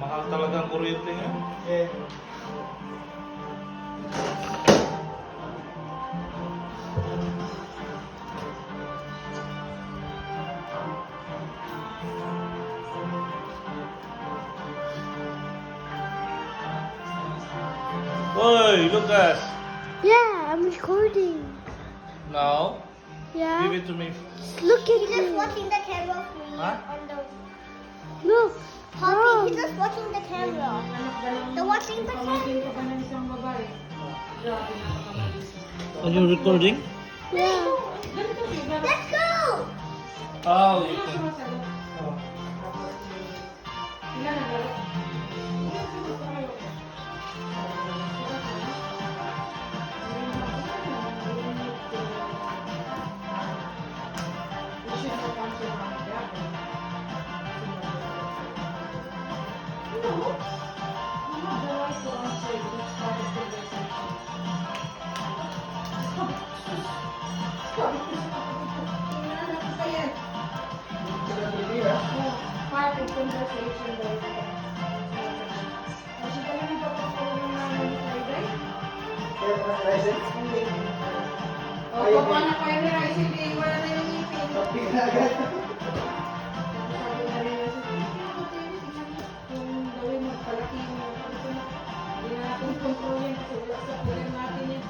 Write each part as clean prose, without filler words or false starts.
Mahal talaga ang kuryente ngayon. Yeah. Oi, Lucas! Yeah, I'm recording. Now, Yeah. give it to me. Look at He's just me. watching the camera for me Huh? on the Look. Poppy. He's just watching the camera. They're watching the camera. Are you recording? Yeah. Let's go! Oh, you can. Oh. Part of conversation daw. Kasi pala may papapawin namin ni Friday. O, papanak kayo ni Rice, hindi wala na yung ngipin. Sabi na rin kung gawin mo, palaki mo. Hindi na natin kontrolin kasi wala sa poder natin yan.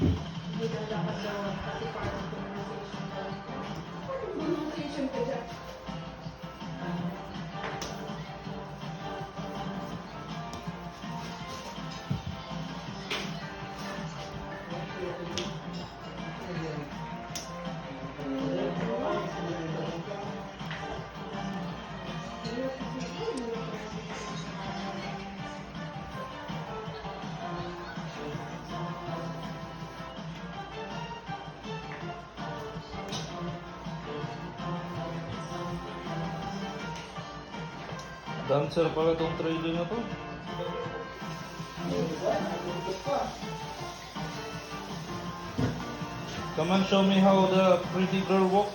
Hindi na dapat daw kasi part of conversation daw. Conversation ka dyan. Dancer pala tong trailer na to. Come and show me how the pretty girl walk.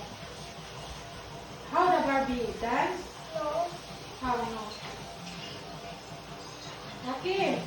How the Barbie dance? No. How no? Okay.